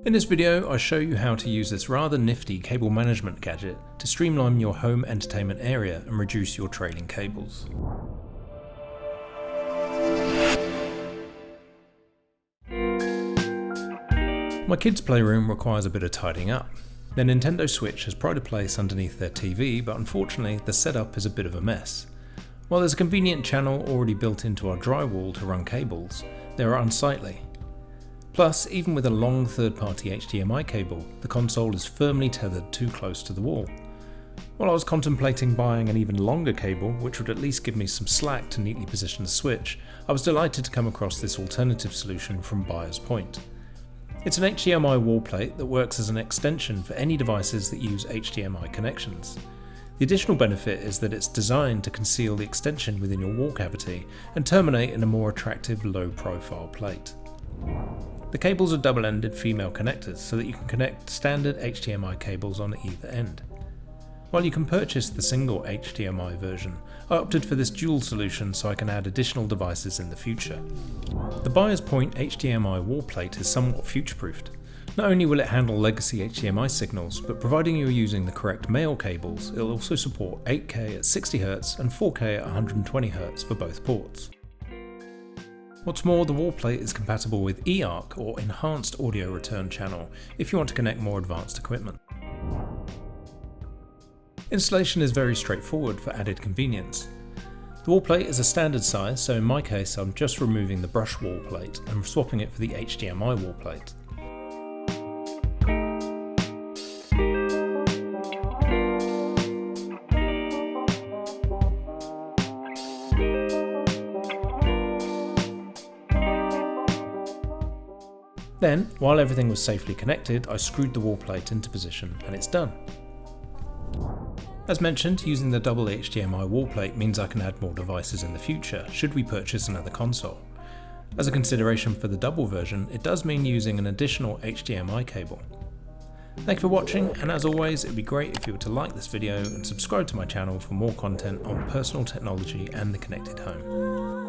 In this video, I show you how to use this rather nifty cable management gadget to streamline your home entertainment area and reduce your trailing cables. My kids' playroom requires a bit of tidying up. Their Nintendo Switch has pride of place underneath their TV, but unfortunately the setup is a bit of a mess. While there's a convenient channel already built into our drywall to run cables, they are unsightly. Plus, even with a long third-party HDMI cable, the console is firmly tethered too close to the wall. While I was contemplating buying an even longer cable, which would at least give me some slack to neatly position the Switch, I was delighted to come across this alternative solution from Buyer's Point. It's an HDMI wall plate that works as an extension for any devices that use HDMI connections. The additional benefit is that it's designed to conceal the extension within your wall cavity and terminate in a more attractive low-profile plate. The cables are double-ended female connectors so that you can connect standard HDMI cables on either end. While you can purchase the single HDMI version, I opted for this dual solution so I can add additional devices in the future. The Buyer's Point HDMI wall plate is somewhat future-proofed. Not only will it handle legacy HDMI signals, but providing you're using the correct male cables, it'll also support 8K at 60Hz and 4K at 120Hz for both ports. What's more, the wall plate is compatible with eARC or Enhanced Audio Return Channel if you want to connect more advanced equipment. Installation is very straightforward for added convenience. The wall plate is a standard size, so in my case I'm just removing the brush wall plate and swapping it for the HDMI wall plate. Then, while everything was safely connected, I screwed the wall plate into position and it's done. As mentioned, using the double HDMI wall plate means I can add more devices in the future, should we purchase another console. As a consideration for the double version, it does mean using an additional HDMI cable. Thank you for watching, and as always, it'd be great if you were to like this video and subscribe to my channel for more content on personal technology and the connected home.